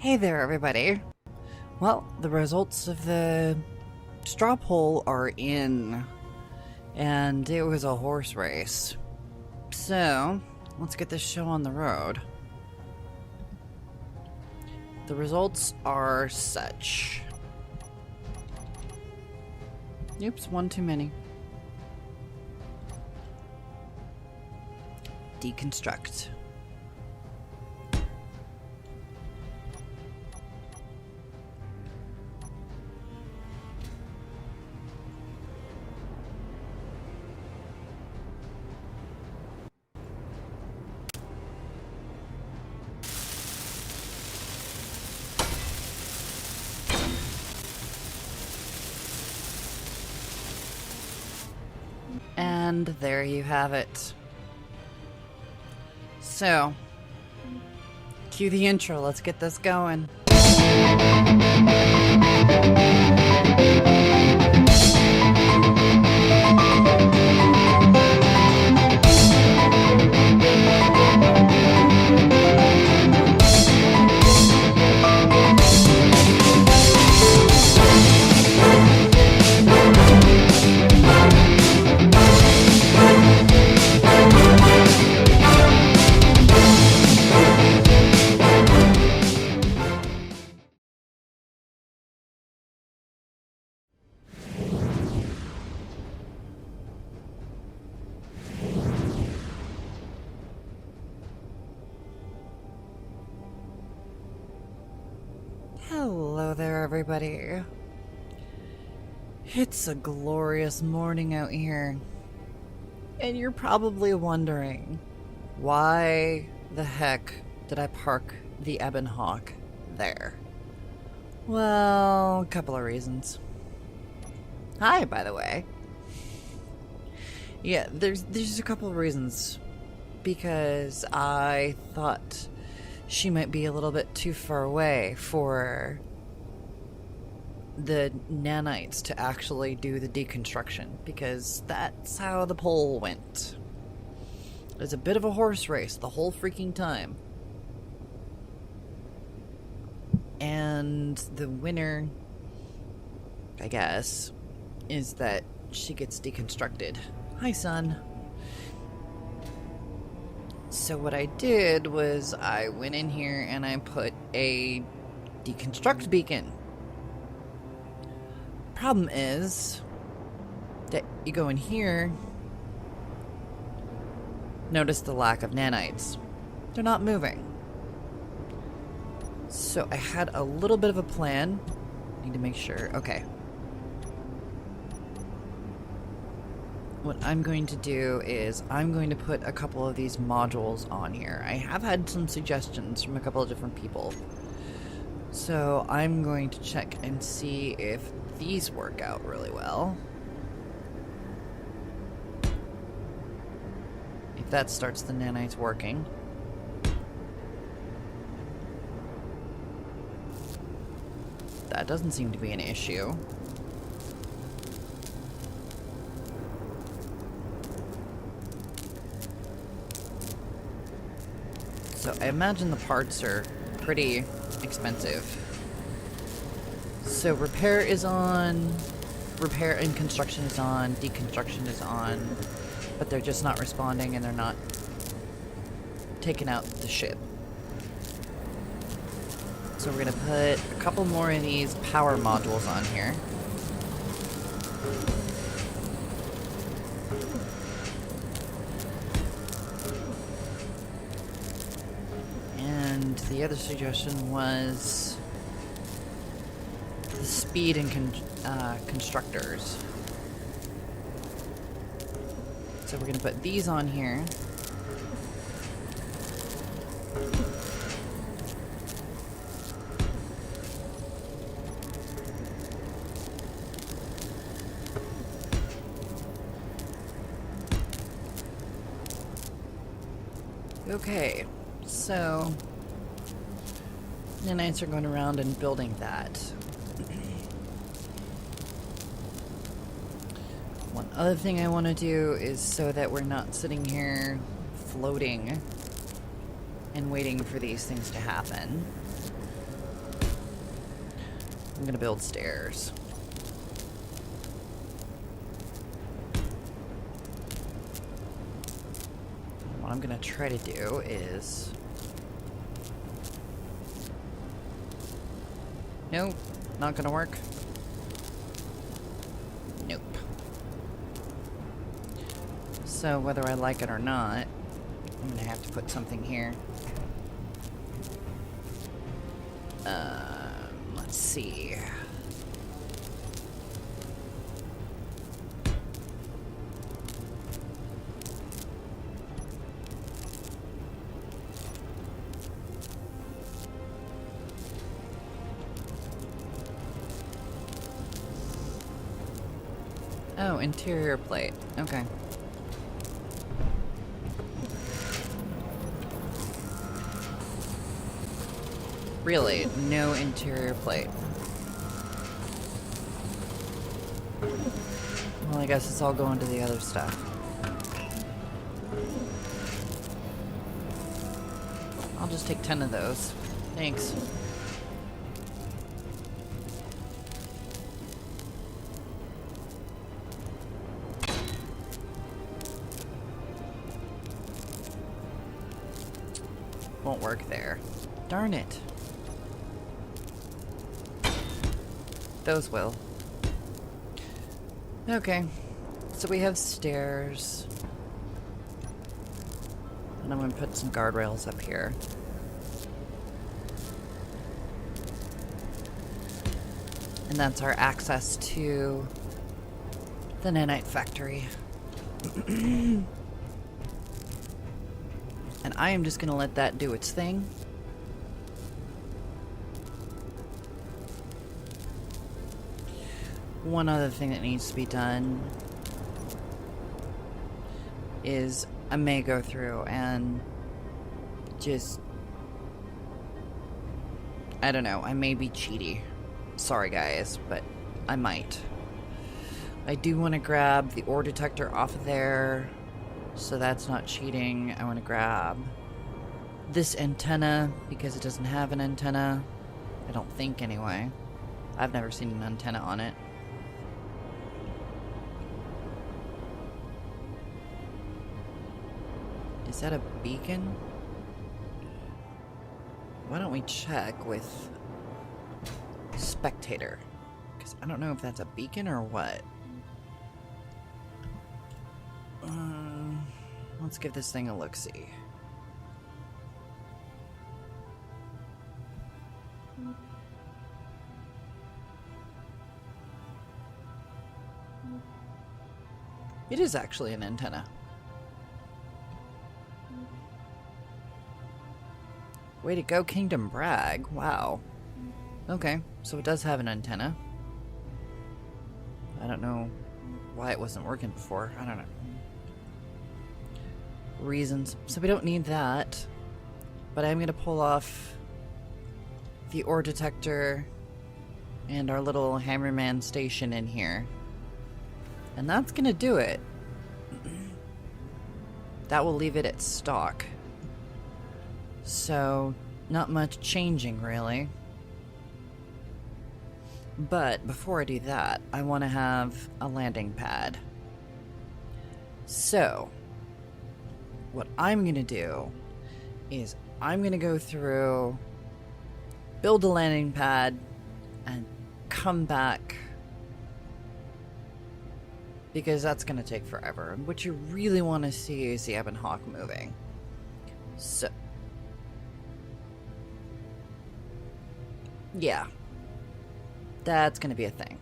Hey there, everybody. Well, the results of the straw poll are in, and it was a horse race. So, let's get this show on the road. The results are such. Oops, one too many. Deconstruct. And there you have it. So, cue the intro, let's get this going. Hello there, everybody. It's a glorious morning out here. And you're probably wondering, why the heck did I park the Ebon Hawk there? Well, a couple of reasons. Hi, by the way. Yeah, there's a couple of reasons. Because I thought she might be a little bit too far away for the nanites to actually do the deconstruction, because that's how the poll went. It was a bit of a horse race the whole freaking time. And the winner, I guess, is that she gets deconstructed. Hi, son. So what I did was I went in here and I put a deconstruct beacon. Problem is that you go in here, notice the lack of nanites. They're not moving. So I had a little bit of a plan. Need to make sure. Okay. What I'm going to do is I'm going to put a couple of these modules on here. I have had some suggestions from a couple of different people. So I'm going to check and see if these work out really well. If that starts the nanites working. That doesn't seem to be an issue. So I imagine the parts are pretty expensive. So repair is on, repair and construction is on, deconstruction is on, but they're just not responding and they're not taking out the ship. So we're gonna put a couple more of these power modules on here. And the other suggestion was the speed and constructors. So we're going to put these on here. Okay, so nanites are going around and building that. One other thing I want to do is so that we're not sitting here floating and waiting for these things to happen. I'm gonna build stairs. What I'm gonna try to do is... Nope, not gonna work. Nope. So whether I like it or not, I'm gonna have to put something here. Let's see. Oh, interior plate. Okay. Really, no interior plate. Well, I guess it's all going to the other stuff. I'll just take 10 of those. Thanks. Won't work there. Darn it. Those will. Okay. So we have stairs. And I'm going to put some guardrails up here. And that's our access to the nanite factory. And I am just going to let that do its thing. One other thing that needs to be done is I may go through and just, I don't know, I may be cheaty. Sorry guys, but I might. I do want to grab the ore detector off of there, so that's not cheating. I want to grab this antenna because it doesn't have an antenna. I don't think anyway. I've never seen an antenna on it. Is that a beacon? Why don't we check with spectator? Because I don't know if that's a beacon or what. Let's give this thing a look-see. It is actually an antenna. Way to go, Kingdom Brag. Wow. Okay, so it does have an antenna. I don't know why it wasn't working before. I don't know. Reasons. So we don't need that. But I'm going to pull off the ore detector and our little hammerman station in here. And that's going to do it. That will leave it at stock. So, not much changing, really. But, before I do that, I want to have a landing pad. So, what I'm going to do is I'm going to go through, build a landing pad, and come back. Because that's going to take forever. And what you really want to see is the Ebon Hawk moving. So, yeah, that's gonna be a thing.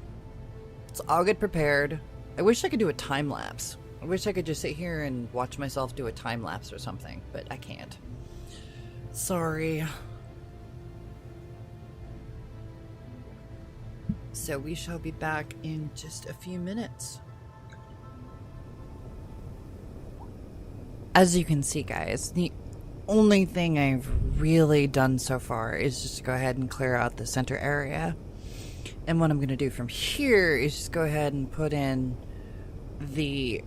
So I'll get prepared. I wish I could do a time lapse. I wish I could just sit here and watch myself do a time lapse or something, but I can't. Sorry. So we shall be back in just a few minutes. As you can see, guys, the only thing I've really done so far is just to go ahead and clear out the center area. And what I'm going to do from here is just go ahead and put in the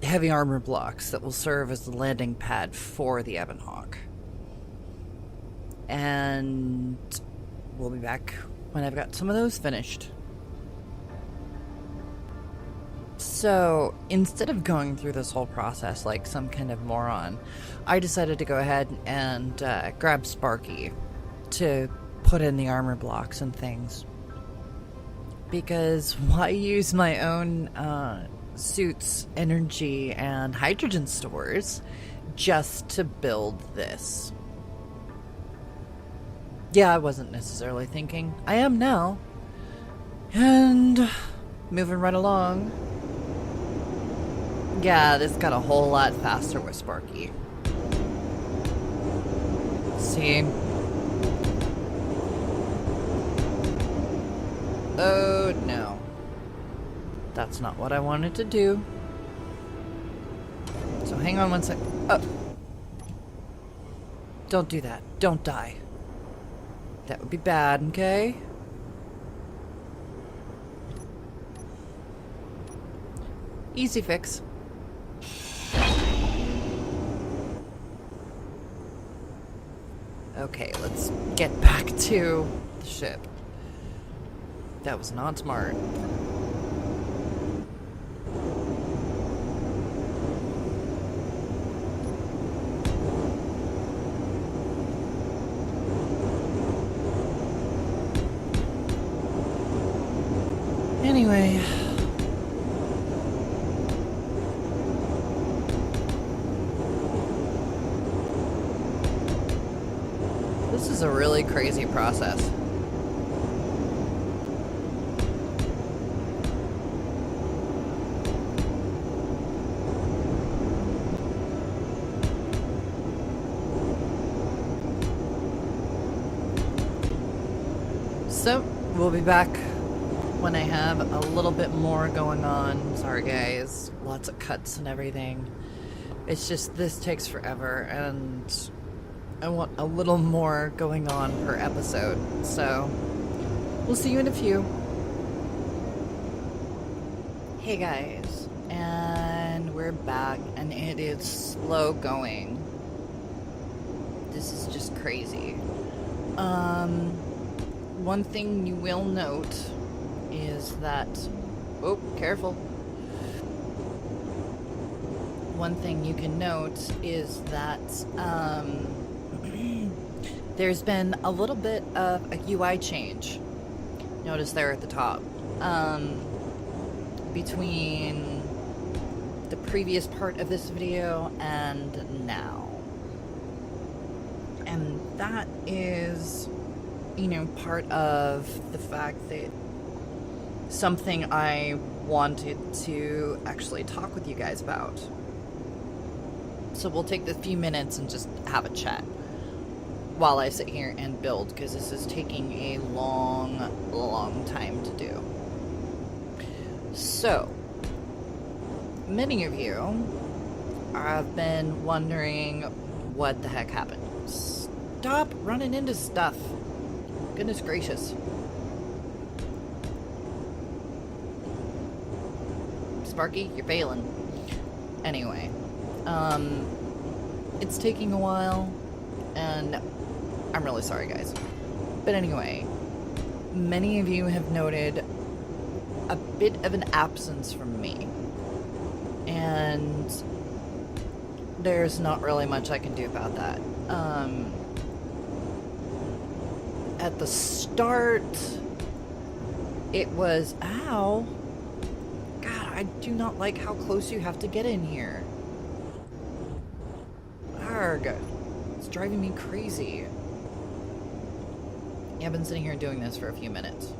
heavy armor blocks that will serve as the landing pad for the Ebon Hawk. And we'll be back when I've got some of those finished. So instead of going through this whole process like some kind of moron, I decided to go ahead and grab Sparky to put in the armor blocks and things. Because why use my own suit's energy and hydrogen stores just to build this? Yeah, I wasn't necessarily thinking. I am now. And moving right along. Yeah, this got a whole lot faster with Sparky. See? Oh no. That's not what I wanted to do. So hang on one sec. Oh. Don't do that. Don't die. That would be bad, okay? Easy fix. Okay, let's get back to the ship. That was not smart. Anyway. This is a really crazy process. So, we'll be back when I have a little bit more going on. Sorry guys, lots of cuts and everything. It's just, this takes forever, and I want a little more going on per episode. So, we'll see you in a few. Hey guys, and we're back, and it is slow going. This is just crazy. One thing you will note is that, oh, careful. One thing you can note is that, there's been a little bit of a UI change. Notice there at the top. Between the previous part of this video and now. And that is, you know, part of the fact that something I wanted to actually talk with you guys about. So we'll take the few minutes and just have a chat while I sit here and build, because this is taking a long time to do. So, many of you have been wondering what the heck happened. Stop running into stuff. Goodness gracious. Sparky, you're failing. Anyway, it's taking a while, and I'm really sorry, guys. But anyway, many of you have noted a bit of an absence from me, and there's not really much I can do about that. At the start, it was, ow, God, I do not like how close you have to get in here. Arrgh, it's driving me crazy. Yeah, I've been sitting here doing this for a few minutes.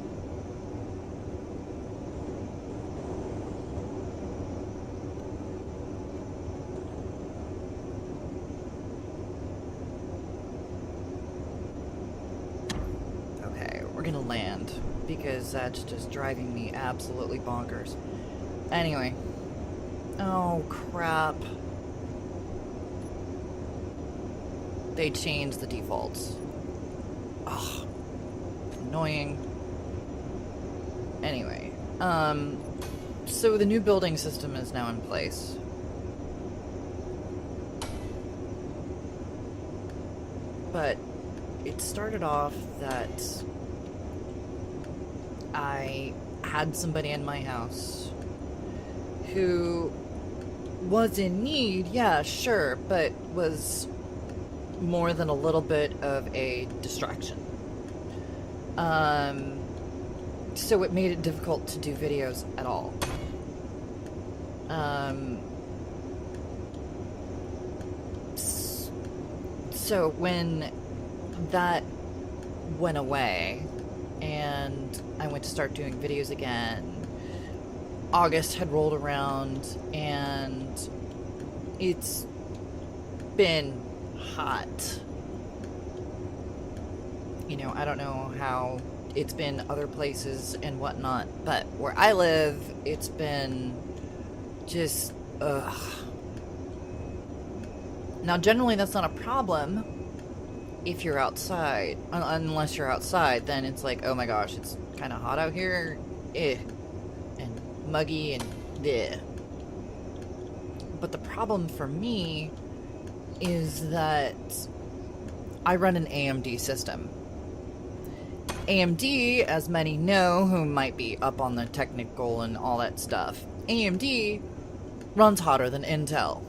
Gonna land, because that's just driving me absolutely bonkers. Anyway. Oh, crap. They changed the defaults. Ugh. Annoying. Anyway. So the new building system is now in place. But it started off that I had somebody in my house who was in need, yeah, sure, but was more than a little bit of a distraction. So it made it difficult to do videos at all. So when that went away and I went to start doing videos again, August had rolled around and it's been hot. You know, I don't know how it's been other places and whatnot, but where I live, it's been just, ugh. Now, generally, that's not a problem if you're outside. Unless you're outside, then it's like, oh my gosh, it's kind of hot out here. And muggy and bleh. But the problem for me is that I run an AMD system. AMD, as many know who might be up on the technical and all that stuff, AMD runs hotter than Intel.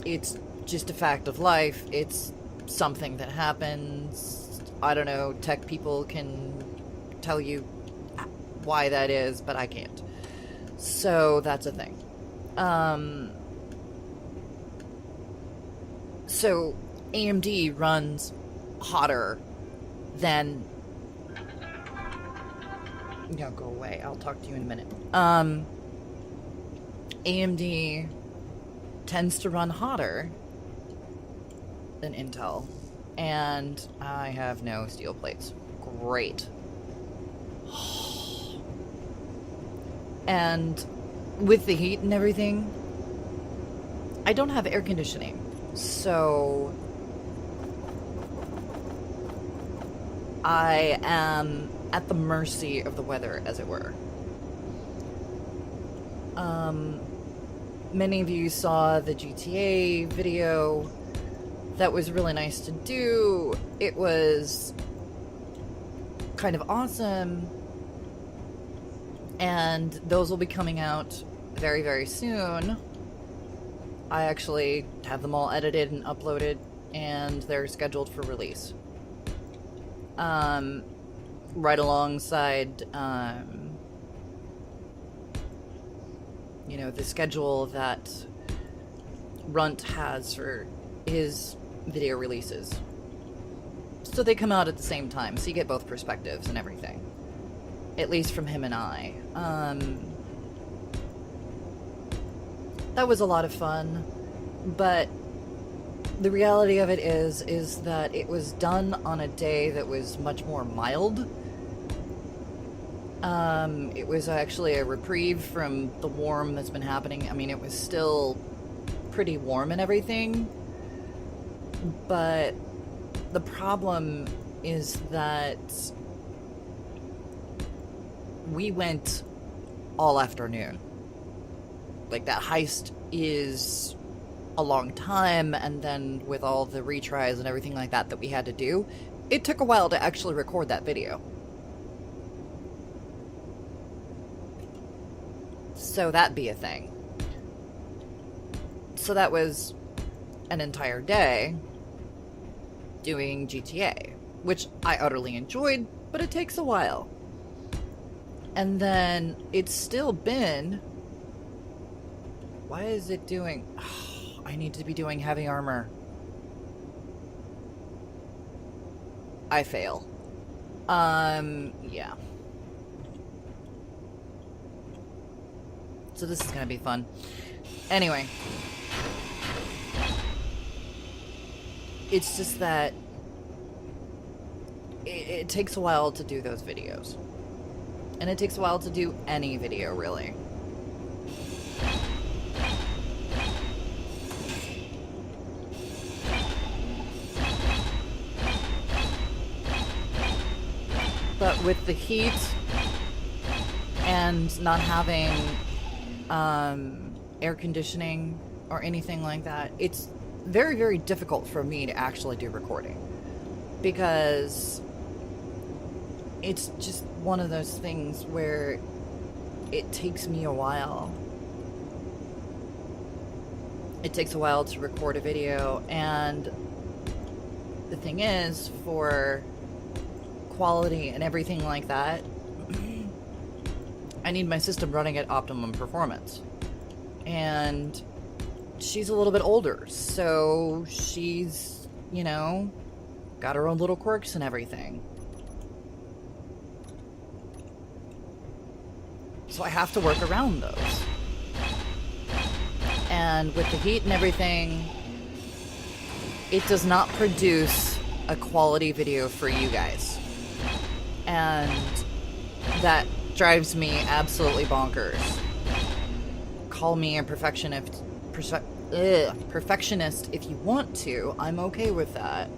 It's just a fact of life. It's something that happens. I don't know, tech people can tell you why that is, but I can't. So that's a thing. So AMD runs hotter than... No, go away. I'll talk to you in a minute. AMD tends to run hotter than Intel, and I have no steel plates. Great. And with the heat and everything, I don't have air conditioning, so I am at the mercy of the weather, as it were. Many of you saw the GTA video. That was really nice to do. It was kind of awesome. And those will be coming out very, very soon. I actually have them all edited and uploaded, and they're scheduled for release. Right alongside, you know, the schedule that Runt has for his video releases. So they come out at the same time, so you get both perspectives and everything. At least from him and I. That was a lot of fun, but the reality of it is that it was done on a day that was much more mild. It was actually a reprieve from the warm that's been happening. I mean, it was still pretty warm and everything, but the problem is that we went all afternoon. Like, that heist is a long time, and then with all the retries and everything like that we had to do, it took a while to actually record that video. So that be a thing. So that was an entire day doing GTA, which I utterly enjoyed, but it takes a while. And then it's still been... Why is it doing... Oh, I need to be doing heavy armor. I fail. Yeah. So this is gonna be fun. Anyway. It's just that it takes a while to do those videos. And it takes a while to do any video, really. But with the heat and not having air conditioning or anything like that, it's very, very difficult for me to actually do recording. Because it's just one of those things where it takes me a while. It takes a while to record a video, and the thing is, for quality and everything like that, I need my system running at optimum performance. And she's a little bit older, so she's, you know, got her own little quirks and everything. So I have to work around those. And with the heat and everything, it does not produce a quality video for you guys. And that drives me absolutely bonkers. Call me a perfectionist if you want to. I'm okay with that.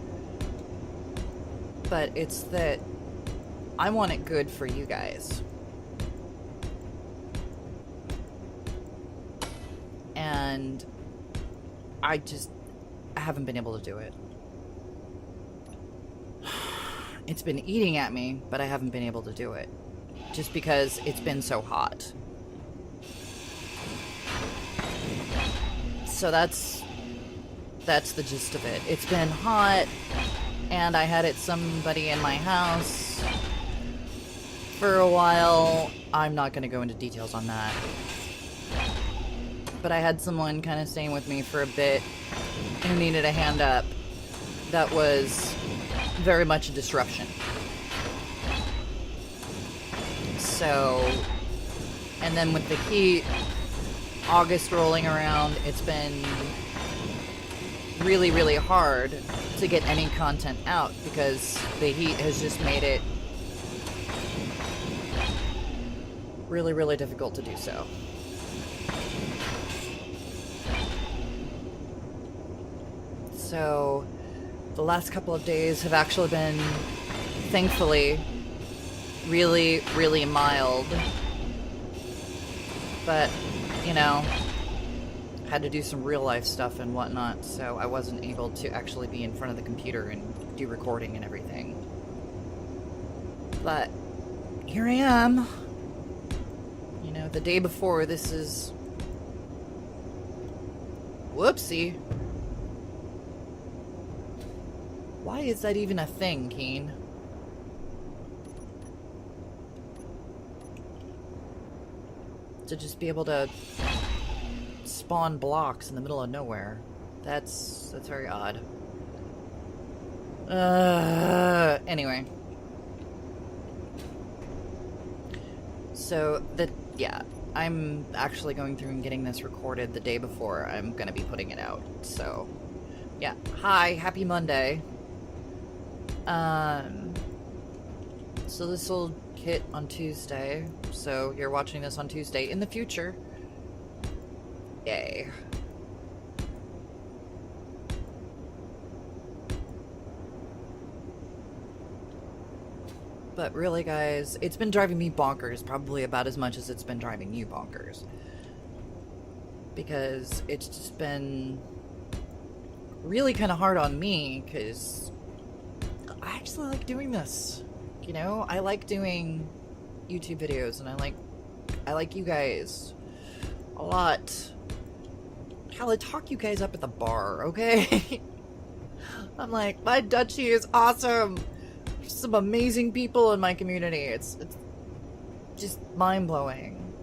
But it's that I want it good for you guys. And I haven't been able to do it. It's been eating at me, but I haven't been able to do it. Just because it's been so hot. So that's the gist of it. It's been hot, and I had somebody in my house for a while. I'm not going to go into details on that. But I had someone kind of staying with me for a bit who needed a hand up. That was very much a disruption. So, and then with the heat, August rolling around, it's been really, really hard to get any content out because the heat has just made it really, really difficult to do so. So, the last couple of days have actually been, thankfully, really, really mild. But, you know, had to do some real life stuff and whatnot, so I wasn't able to actually be in front of the computer and do recording and everything. But here I am. You know, the day before, this is... Whoopsie. Why is that even a thing, Keen? To just be able to spawn blocks in the middle of nowhere. That's very odd. Anyway. So, yeah, I'm actually going through and getting this recorded the day before I'm gonna be putting it out. So, yeah. Hi, happy Monday. So this will hit on Tuesday, so you're watching this on Tuesday in the future. Yay. But really, guys, it's been driving me bonkers, probably about as much as it's been driving you bonkers. Because it's just been really kind of hard on me, because I actually like doing this. You know, I like doing YouTube videos, and I like you guys a lot. Hell, I talk you guys up at the bar, okay? I'm like, my duchy is awesome. There's some amazing people in my community. It's just mind-blowing.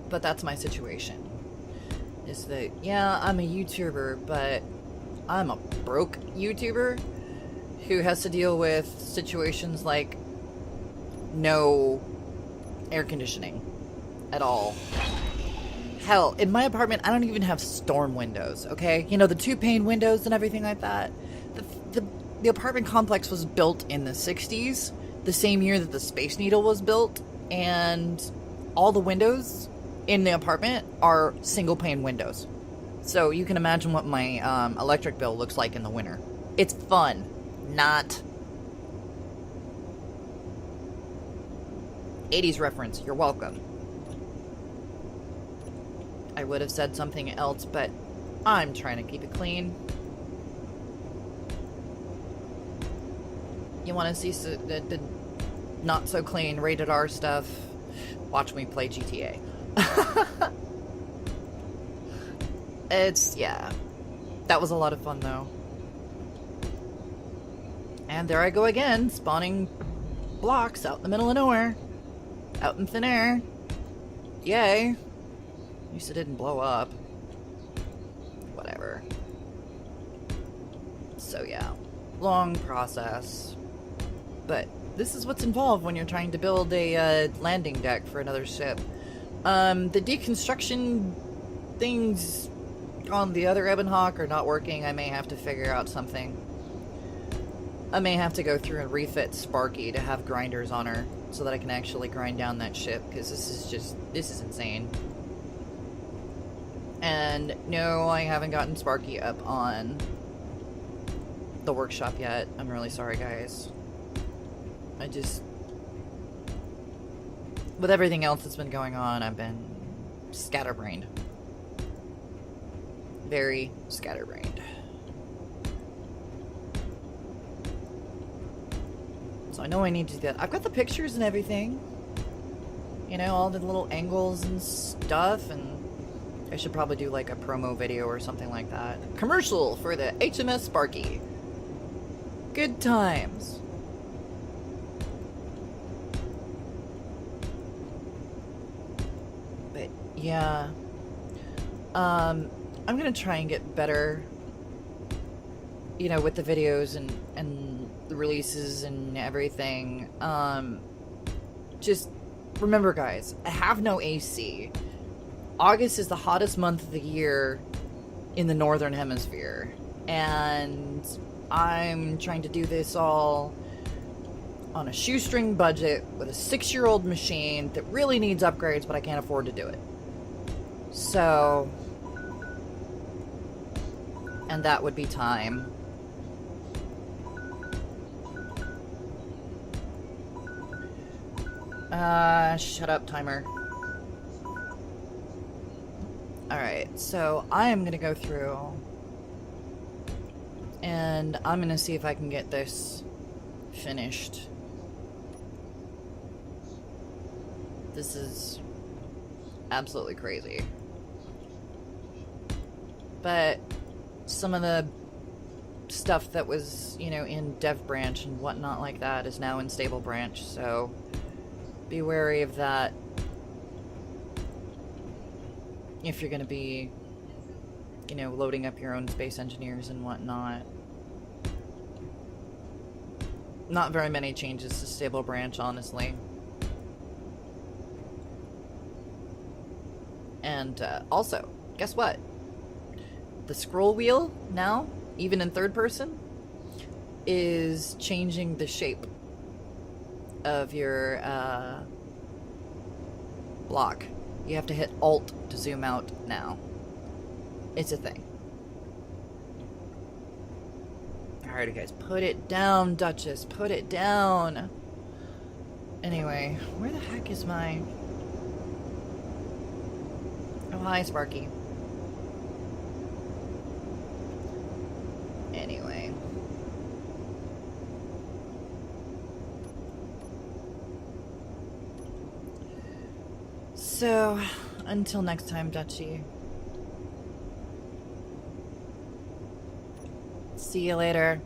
But that's my situation. Is that, yeah, I'm a YouTuber, but I'm a broke YouTuber who has to deal with situations like no air conditioning at all. Hell, in my apartment, I don't even have storm windows, okay? You know, the 2-pane windows and everything like that. The apartment complex was built in the 60s, the same year that the Space Needle was built, and all the windows in the apartment are single-pane windows. So you can imagine what my electric bill looks like in the winter. It's fun, not 80s reference. You're welcome. I would have said something else, but I'm trying to keep it clean. You want to see the not so clean rated R stuff? Watch me play GTA. Yeah. That was a lot of fun, though. And there I go again, spawning blocks out in the middle of nowhere. Out in thin air. Yay. At least it didn't blow up. Whatever. So yeah. Long process. But this is what's involved when you're trying to build a landing deck for another ship. The deconstruction things on the other Ebon Hawk are not working. I may have to figure out something. I may have to go through and refit Sparky to have grinders on her so that I can actually grind down that ship, because this is insane. And no, I haven't gotten Sparky up on the workshop yet. I'm really sorry, guys. With everything else that's been going on, I've been scatterbrained. Very scatterbrained. So I know I need to do that. I've got the pictures and everything. You know, all the little angles and stuff, and I should probably do like a promo video or something like that. Commercial for the HMS Sparky. Good times. But yeah. I'm gonna try and get better, you know, with the videos and the releases and everything. Just remember, guys, I have no AC. August is the hottest month of the year in the northern hemisphere, and I'm trying to do this all on a shoestring budget with a 6-year-old machine that really needs upgrades, but I can't afford to do it. So, and that would be time. Shut up, timer. Alright, so I am gonna go through and I'm gonna see if I can get this finished. This is absolutely crazy. But some of the stuff that was, you know, in dev branch and whatnot like that is now in stable branch, so be wary of that if you're going to be, you know, loading up your own space engineers and whatnot. Not very many changes to stable branch, honestly. And also, guess what? The scroll wheel now, even in third person, is changing the shape of your block. You have to hit Alt to zoom out now. It's a thing. Alrighty, guys, put it down, Duchess. Put it down. Anyway, where the heck is my... Oh, hi, Sparky. Anyway. So, until next time, Dutchie. See you later.